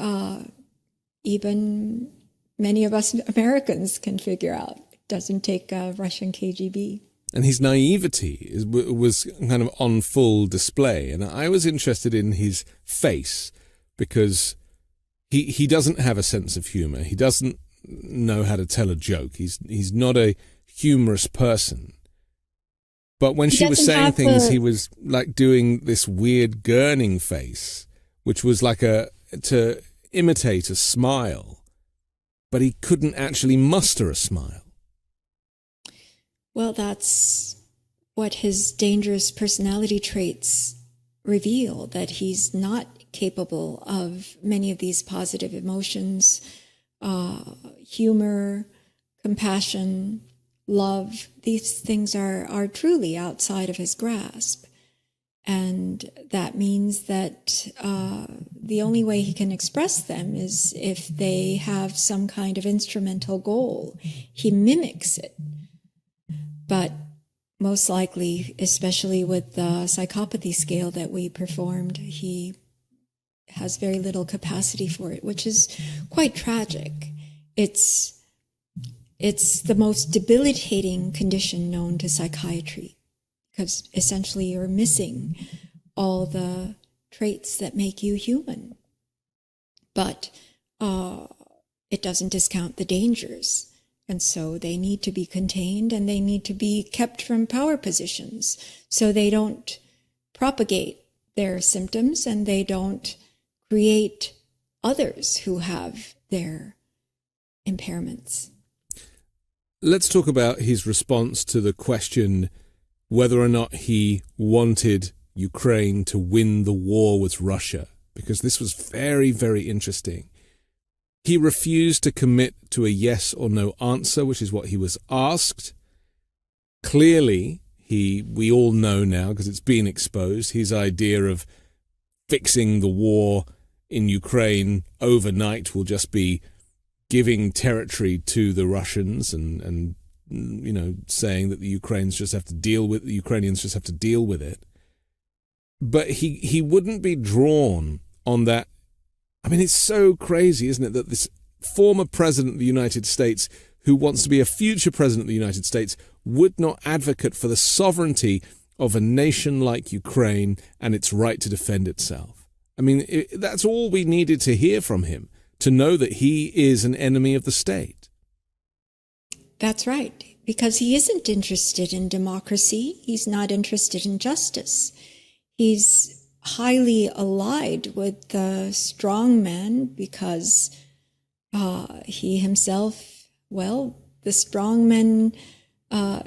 even many of us Americans can figure out. It doesn't take a Russian KGB. And his naivety was kind of on full display. And I was interested in his face because he doesn't have a sense of humor. He doesn't know how to tell a joke. He's not a humorous person. But when she was saying things, he was like doing this weird gurning face, which was like to imitate a smile. But he couldn't actually muster a smile. Well, that's what his dangerous personality traits reveal, that he's not capable of many of these positive emotions, humor, compassion, love. These things are truly outside of his grasp. And that means that the only way he can express them is if they have some kind of instrumental goal. He mimics it. But most likely, especially with the psychopathy scale that we performed, he has very little capacity for it, which is quite tragic. It's the most debilitating condition known to psychiatry, because essentially you're missing all the traits that make you human. But it doesn't discount the dangers. And so they need to be contained, and they need to be kept from power positions so they don't propagate their symptoms and they don't create others who have their impairments. Let's talk about his response to the question whether or not he wanted Ukraine to win the war with Russia, because this was very, very interesting. He refused to commit to a yes or no answer, which is what he was asked. Clearly, we all know now, because it's been exposed, his idea of fixing the war in Ukraine overnight will just be giving territory to the Russians and you know, saying that the Ukrainians just have to deal with it. But he wouldn't be drawn on that. I mean, it's so crazy, isn't it, that this former president of the United States, who wants to be a future president of the United States, would not advocate for the sovereignty of a nation like Ukraine and its right to defend itself. I mean, that's all we needed to hear from him, to know that he is an enemy of the state. That's right, because he isn't interested in democracy. He's not interested in justice. He's highly allied with the strong man because he himself, well, the strong man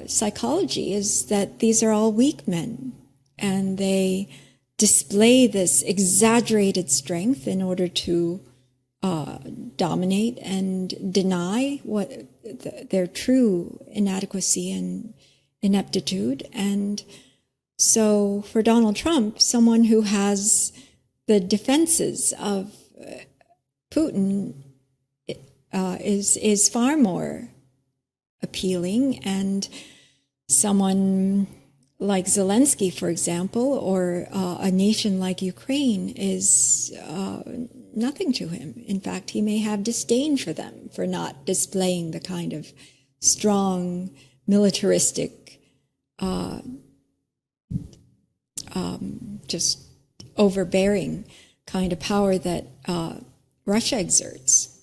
psychology is that these are all weak men, and they display this exaggerated strength in order to dominate and deny what their true inadequacy and ineptitude. And so for Donald Trump, someone who has the defenses of Putin is far more appealing, and someone like Zelensky, for example, or a nation like Ukraine is nothing to him. In fact, he may have disdain for them for not displaying the kind of strong, militaristic, just overbearing kind of power that Russia exerts.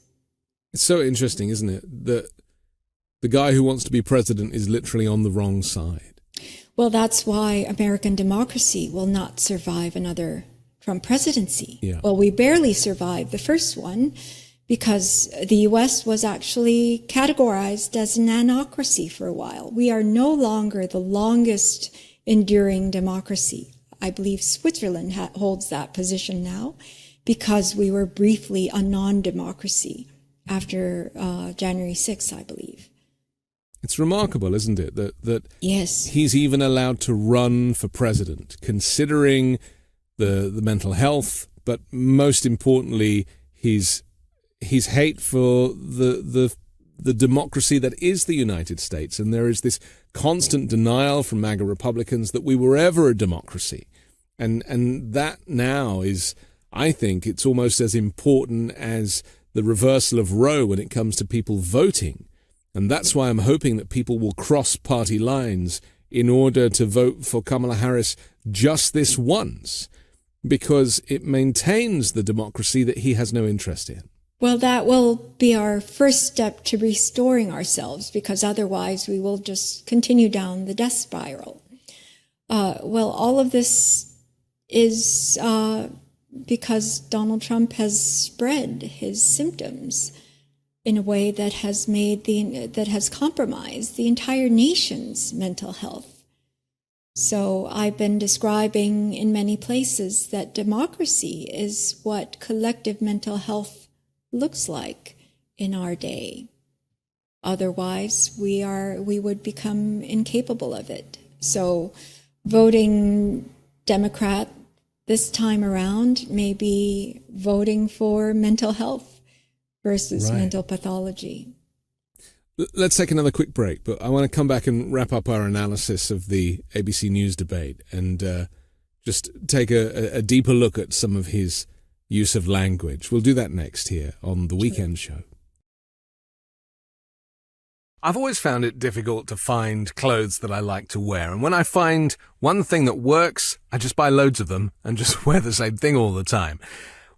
It's so interesting, isn't it, that the guy who wants to be president is literally on the wrong side. Well, that's why American democracy will not survive another Trump presidency. Yeah. Well, we barely survived the first one because the U.S. was actually categorized as an anocracy for a while. We are no longer the longest enduring democracy. I believe Switzerland holds that position now because we were briefly a non-democracy after January 6th, I believe. It's remarkable, isn't it, that Yes. he's even allowed to run for president, considering the mental health, but most importantly, his hate for the democracy that is the United States. And there is this constant denial from MAGA Republicans that we were ever a democracy. And that now is, I think, it's almost as important as the reversal of Roe when it comes to people voting. And that's why I'm hoping that people will cross party lines in order to vote for Kamala Harris just this once, because it maintains the democracy that he has no interest in. Well, that will be our first step to restoring ourselves, because otherwise we will just continue down the death spiral. Well, all of this is because Donald Trump has spread his symptoms in a way that has compromised the entire nation's mental health. So I've been describing in many places that democracy is what collective mental health looks like in our day. Otherwise, we would become incapable of it. So voting Democrat this time around may be voting for mental health versus mental pathology. Let's take another quick break, but I want to come back and wrap up our analysis of the ABC News debate and just take a deeper look at some of his use of language. We'll do that next here on The Weekend Show. I've always found it difficult to find clothes that I like to wear, and when I find one thing that works, I just buy loads of them and just wear the same thing all the time.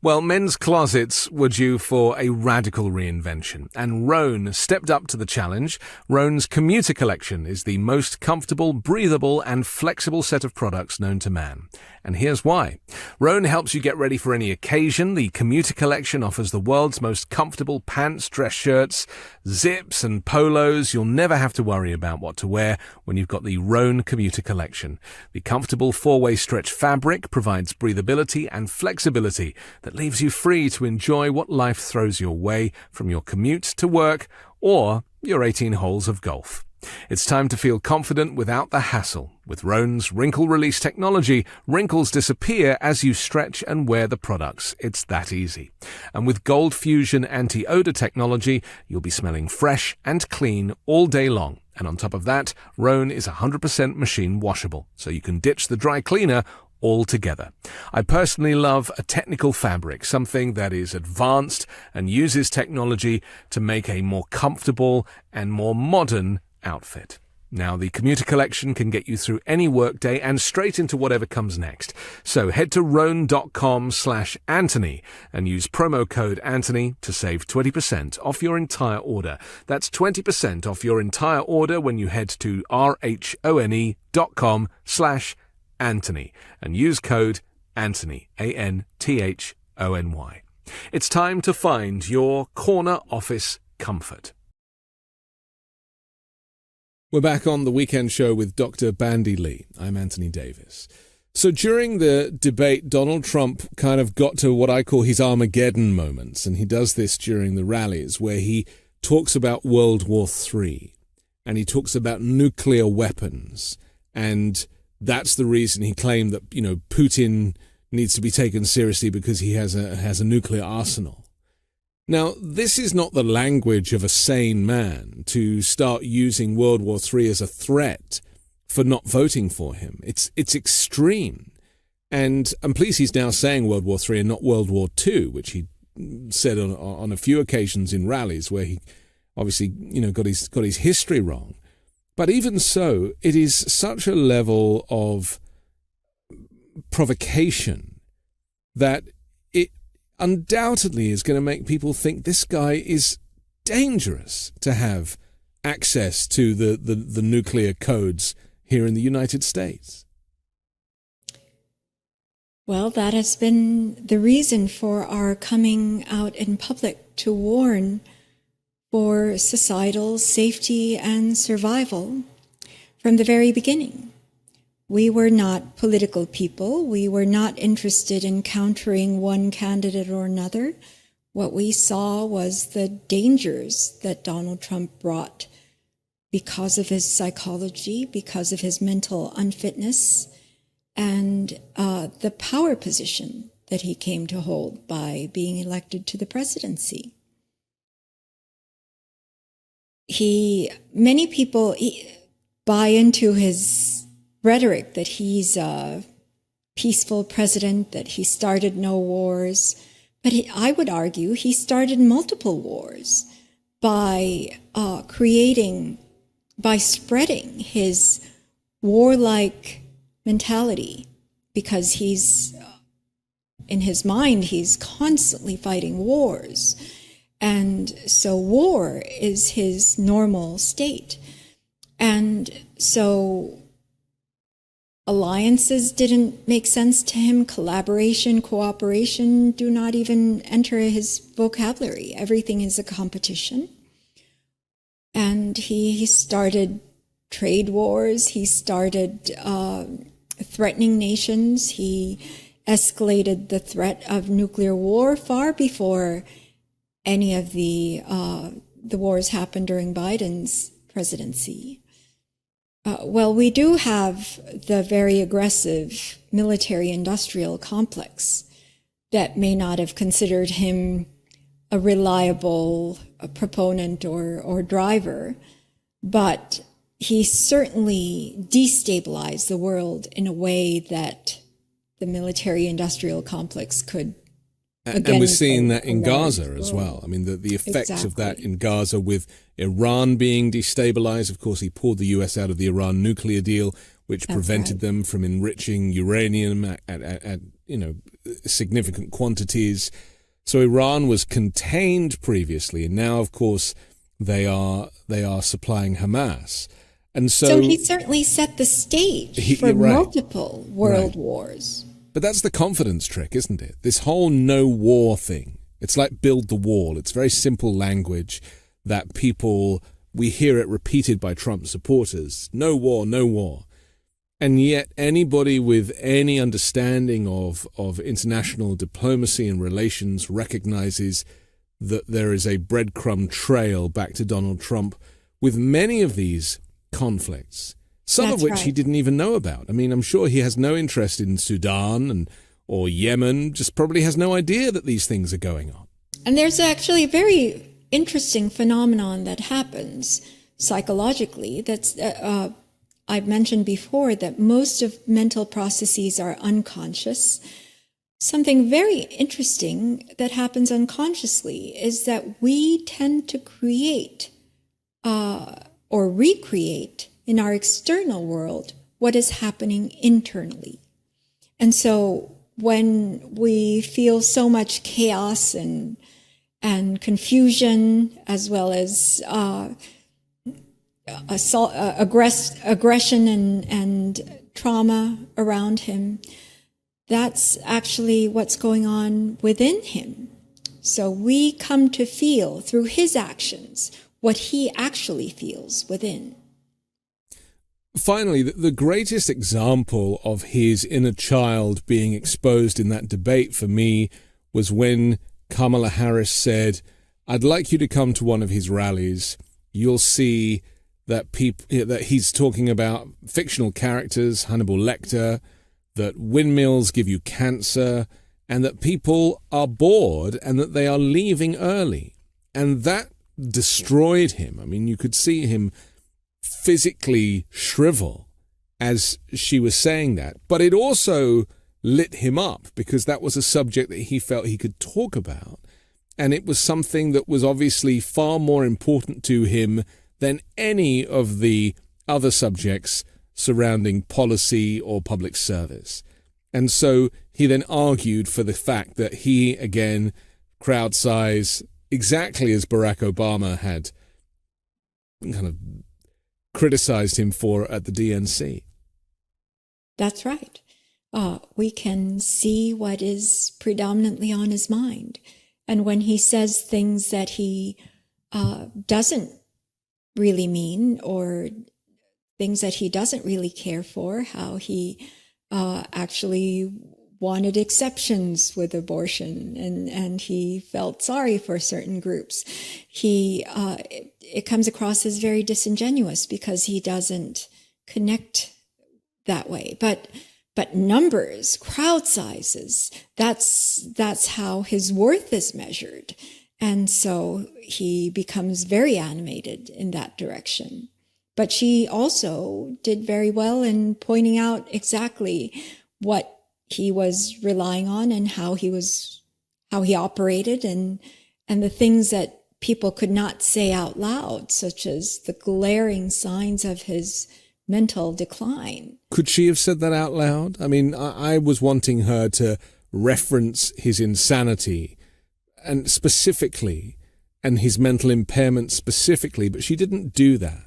Well, men's closets were due for a radical reinvention, and Rhone stepped up to the challenge. Rhone's commuter collection is the most comfortable, breathable, and flexible set of products known to man. And here's why. Rhone helps you get ready for any occasion. The commuter collection offers the world's most comfortable pants, dress shirts, zips, and polos. You'll never have to worry about what to wear when you've got the Rhone commuter collection. The comfortable four-way stretch fabric provides breathability and flexibility that leaves you free to enjoy what life throws your way, from your commute to work or your 18 holes of golf. It's time to feel confident without the hassle. With Rhone's wrinkle release technology, wrinkles disappear as you stretch and wear the products. It's that easy. And with Gold Fusion anti-odor technology, you'll be smelling fresh and clean all day long. And on top of that, Rhone is 100% machine washable, so you can ditch the dry cleaner altogether. I personally love a technical fabric, something that is advanced and uses technology to make a more comfortable and more modern outfit. Now, the commuter collection can get you through any workday and straight into whatever comes next. So head to rhone.com/Anthony and use promo code Anthony to save 20% off your entire order. That's 20% off your entire order when you head to rhone.com/Anthony and use code Anthony, ANTHONY. It's time to find your corner office comfort. We're back on The Weekend Show with Dr. Bandy Lee. I'm Anthony Davis. So during the debate, Donald Trump kind of got to what I call his Armageddon moments, and he does this during the rallies where he talks about World War III, and he talks about nuclear weapons, and that's the reason he claimed that, Putin needs to be taken seriously because he has a nuclear arsenal. Now, this is not the language of a sane man to start using World War III as a threat for not voting for him. It's extreme. And I'm pleased he's now saying World War III and not World War II, which he said on a few occasions in rallies where he obviously, got his history wrong. But even so, it is such a level of provocation that it undoubtedly is going to make people think this guy is dangerous to have access to the nuclear codes here in the United States. Well, that has been the reason for our coming out in public to warn for societal safety and survival from the very beginning. We were not political people. We were not interested in countering one candidate or another. What we saw was the dangers that Donald Trump brought because of his psychology, because of his mental unfitness, and the power position that he came to hold by being elected to the presidency. Many people buy into his rhetoric that he's a peaceful president, that he started no wars. But I would argue he started multiple wars by spreading his warlike mentality, because in his mind, he's constantly fighting wars. And so war is his normal state. And so alliances didn't make sense to him. Collaboration, cooperation do not even enter his vocabulary. Everything is a competition. And he started trade wars. He started threatening nations. He escalated the threat of nuclear war far before any of the wars happened during Biden's presidency. Well, we do have the very aggressive military-industrial complex that may not have considered him a reliable proponent or driver, but he certainly destabilized the world in a way that the military-industrial complex could. And we're seeing that in Gaza as well. I mean, the effects of that in Gaza, with Iran being destabilized. Of course, he pulled the U.S. out of the Iran nuclear deal, which prevented them from enriching uranium at significant quantities. So Iran was contained previously, and now, of course, they are supplying Hamas. And so he certainly set the stage for multiple world wars. But that's the confidence trick, isn't it? This whole no war thing. It's like build the wall. It's very simple language that we hear it repeated by Trump supporters. No war, no war. And yet anybody with any understanding of international diplomacy and relations recognizes that there is a breadcrumb trail back to Donald Trump with many of these conflicts. Some of which he didn't even know about. I mean, I'm sure he has no interest in Sudan or Yemen, just probably has no idea that these things are going on. And there's actually a very interesting phenomenon that happens psychologically. That's I've mentioned before that most of mental processes are unconscious. Something very interesting that happens unconsciously is that we tend to create or recreate in our external world what is happening internally. And so when we feel so much chaos and confusion, as well as aggression and trauma around him, that's actually what's going on within him. So we come to feel through his actions what he actually feels within. Finally, the greatest example of his inner child being exposed in that debate for me was when Kamala Harris said, "I'd like you to come to one of his rallies. You'll see that that he's talking about fictional characters, Hannibal Lecter, that windmills give you cancer, and that people are bored and that they are leaving early." And that destroyed him. I mean, you could see him physically shrivel as she was saying that. But it also lit him up, because that was a subject that he felt he could talk about. And it was something that was obviously far more important to him than any of the other subjects surrounding policy or public service. And so he then argued for the fact that he, again, crowd size, exactly as Barack Obama had kind of criticized him for at the DNC. That's right. We can see what is predominantly on his mind. And when he says things that he doesn't really mean, or things that he doesn't really care for, how he actually wanted exceptions with abortion, and he felt sorry for certain groups. It comes across as very disingenuous because he doesn't connect that way. But numbers, crowd sizes, that's how his worth is measured. And so he becomes very animated in that direction. But she also did very well in pointing out exactly what he was relying on and how he operated, and the things that people could not say out loud, such as the glaring signs of his mental decline. Could she have said that out loud? I mean, I was wanting her to reference his insanity and specifically, and his mental impairment specifically, but she didn't do that.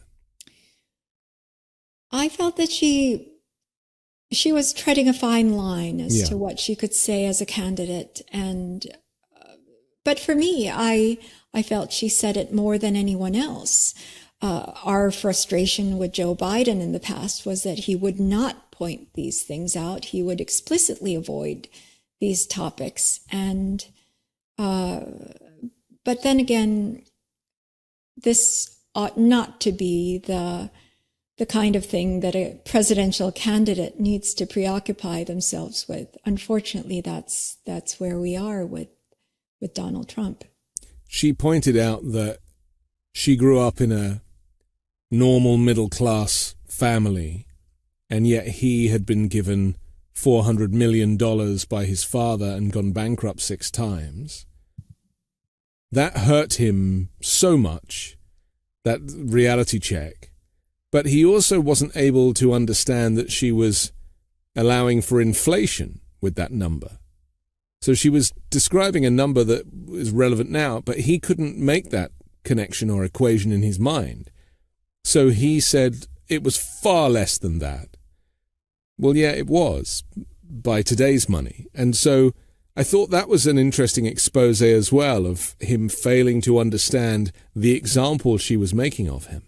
I felt that she was treading a fine line as to what she could say as a candidate. And but for me, I felt she said it more than anyone else. Our frustration with Joe Biden in the past was that he would not point these things out. He would explicitly avoid these topics. And but then again, this ought not to be the kind of thing that a presidential candidate needs to preoccupy themselves with. Unfortunately, that's where we are with Donald Trump. She pointed out that she grew up in a normal middle-class family, and yet he had been given $400 million by his father and gone bankrupt 6 times. That hurt him so much, that reality check. But he also wasn't able to understand that she was allowing for inflation with that number. So she was describing a number that is relevant now, but he couldn't make that connection or equation in his mind. So he said it was far less than that. Well, yeah, it was, by today's money. And so I thought that was an interesting expose as well of him failing to understand the example she was making of him.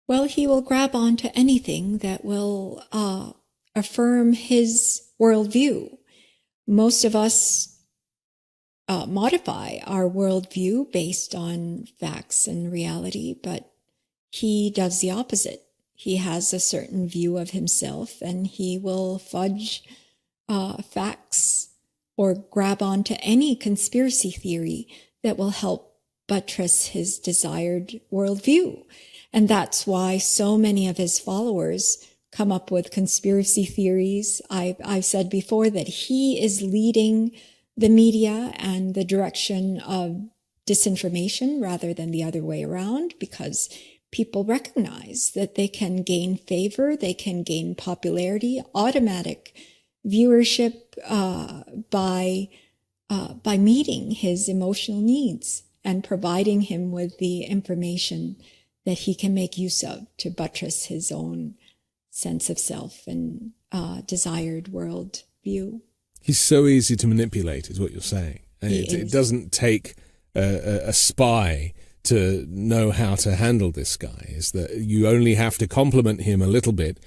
Well, he will grab onto anything that will affirm his worldview. Most of us modify our worldview based on facts and reality, but he does the opposite. He has a certain view of himself, and he will fudge facts or grab onto any conspiracy theory that will help buttress his desired worldview. And that's why so many of his followers come up with conspiracy theories. I've said before that he is leading the media and the direction of disinformation rather than the other way around, because people recognize that they can gain favor, they can gain popularity, automatic viewership by meeting his emotional needs and providing him with the information that he can make use of to buttress his own sense of self and desired world view. He's so easy to manipulate, is what you're saying. It doesn't take a spy to know how to handle this guy. Is that you only have to compliment him a little bit,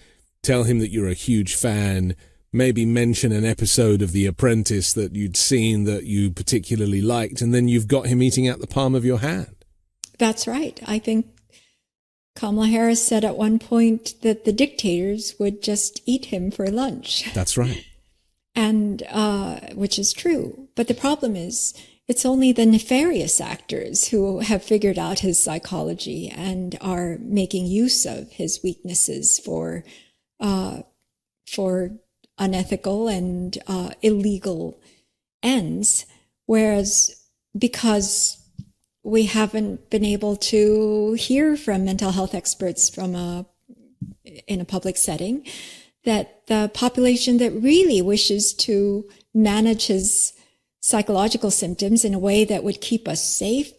tell him that you're a huge fan, maybe mention an episode of The Apprentice that you'd seen that you particularly liked, and then you've got him eating out the palm of your hand. That's right. I think Kamala Harris said at one point that the dictators would just eat him for lunch. That's right. And which is true. But the problem is, it's only the nefarious actors who have figured out his psychology and are making use of his weaknesses for unethical and illegal ends. Whereas because we haven't been able to hear from mental health experts in a public setting, that the population that really wishes to manage his psychological symptoms in a way that would keep us safe,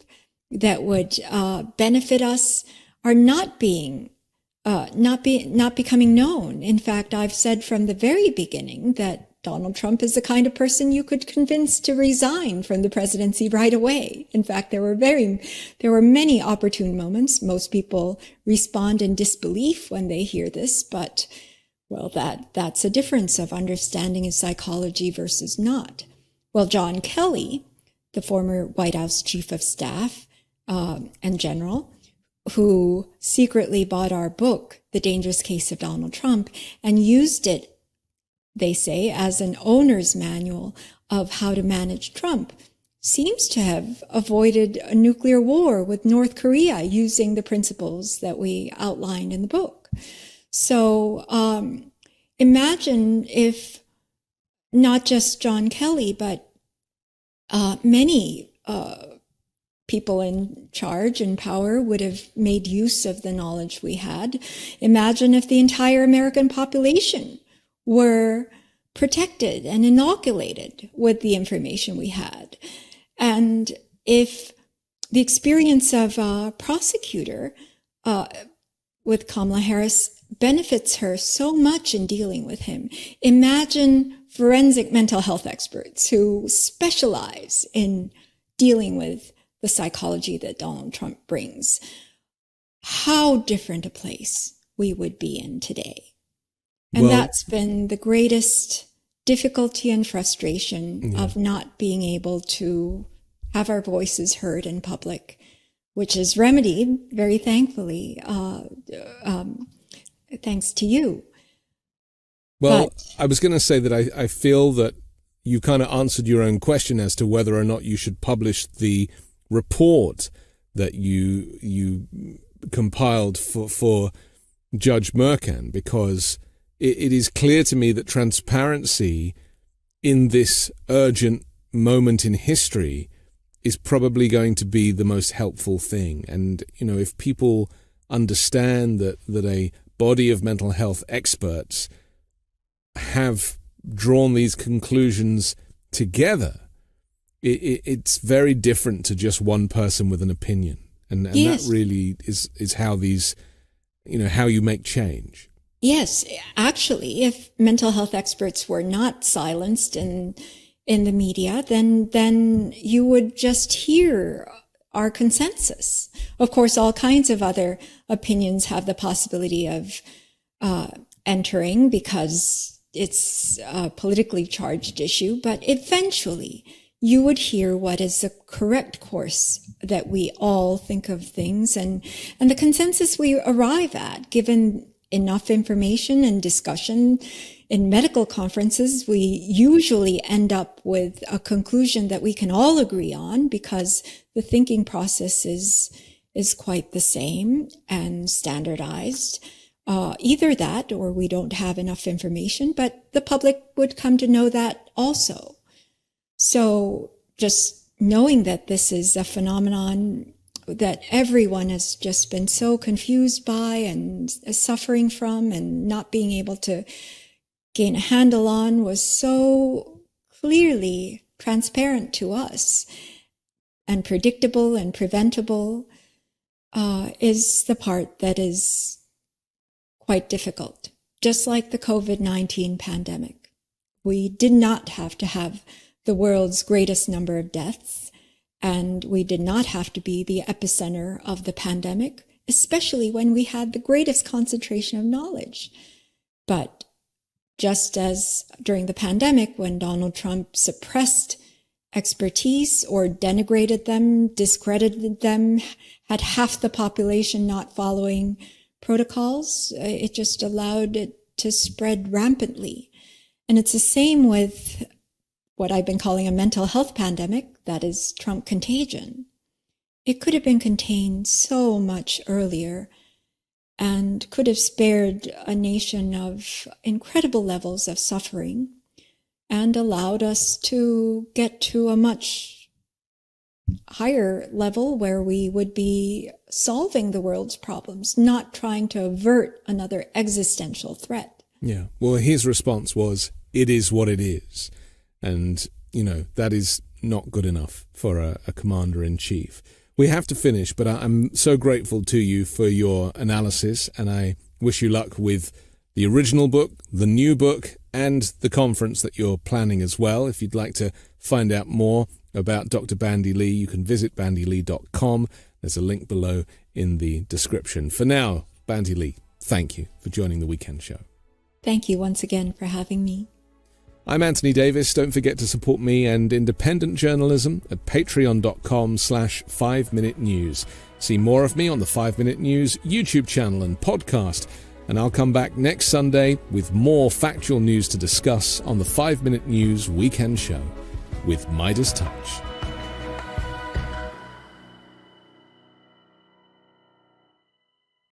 that would benefit us, are not becoming known. In fact, I've said from the very beginning that Donald Trump is the kind of person you could convince to resign from the presidency right away. In fact, there were many opportune moments. Most people respond in disbelief when they hear this, but Well, that's a difference of understanding his psychology versus not. Well, John Kelly, the former White House chief of staff and general, who secretly bought our book, The Dangerous Case of Donald Trump, and used it, they say, as an owner's manual of how to manage Trump, seems to have avoided a nuclear war with North Korea using the principles that we outlined in the book. So imagine if not just John Kelly, but many people in charge and power would have made use of the knowledge we had. Imagine if the entire American population were protected and inoculated with the information we had. And if the experience of a prosecutor with Kamala Harris benefits her so much in dealing with him, imagine forensic mental health experts who specialize in dealing with the psychology that Donald Trump brings. How different a place we would be in today. And that's been the greatest difficulty and frustration of not being able to have our voices heard in public, which is remedied, very thankfully, thanks to you. Well, I was going to say that I feel that you kind of answered your own question as to whether or not you should publish the report that you compiled for Judge Mercan, because it is clear to me that transparency in this urgent moment in history is probably going to be the most helpful thing. And, you know, if people understand that a body of mental health experts have drawn these conclusions together, it's very different to just one person with an opinion. And yes, that really is how these, you know, how you make change. Yes, actually, if mental health experts were not silenced in the media, then you would just hear our consensus. Of course, all kinds of other opinions have the possibility of entering because it's a politically charged issue, but eventually you would hear what is the correct course that we all think of things and the consensus we arrive at, given enough information and discussion. In medical conferences, we usually end up with a conclusion that we can all agree on because the thinking process is quite the same and standardized. Either that or we don't have enough information, but the public would come to know that also. So just knowing that this is a phenomenon that everyone has just been so confused by and suffering from and not being able to gain a handle on was so clearly transparent to us and predictable and preventable is the part that is quite difficult. Just like the COVID-19 pandemic, we did not have to have the world's greatest number of deaths, and we did not have to be the epicenter of the pandemic, especially when we had the greatest concentration of knowledge. But just as during the pandemic, when Donald Trump suppressed expertise or denigrated them, discredited them, had half the population not following protocols, it just allowed it to spread rampantly. And it's the same with what I've been calling a mental health pandemic, that is Trump contagion. It could have been contained so much earlier and could have spared a nation of incredible levels of suffering and allowed us to get to a much higher level where we would be solving the world's problems, not trying to avert another existential threat. Yeah. Well, his response was, it is what it is. And, you know, that is not good enough for a commander-in-chief. We have to finish, but I'm so grateful to you for your analysis, and I wish you luck with the original book, the new book, and the conference that you're planning as well. If you'd like to find out more about Dr. Bandy Lee, you can visit bandylee.com. There's a link below in the description. For now, Bandy Lee, thank you for joining the Weekend Show. Thank you once again for having me. I'm Anthony Davis. Don't forget to support me and independent journalism at patreon.com/5Minute News. See more of me on the 5 Minute News YouTube channel and podcast. And I'll come back next Sunday with more factual news to discuss on the 5 Minute News Weekend Show with Midas Touch.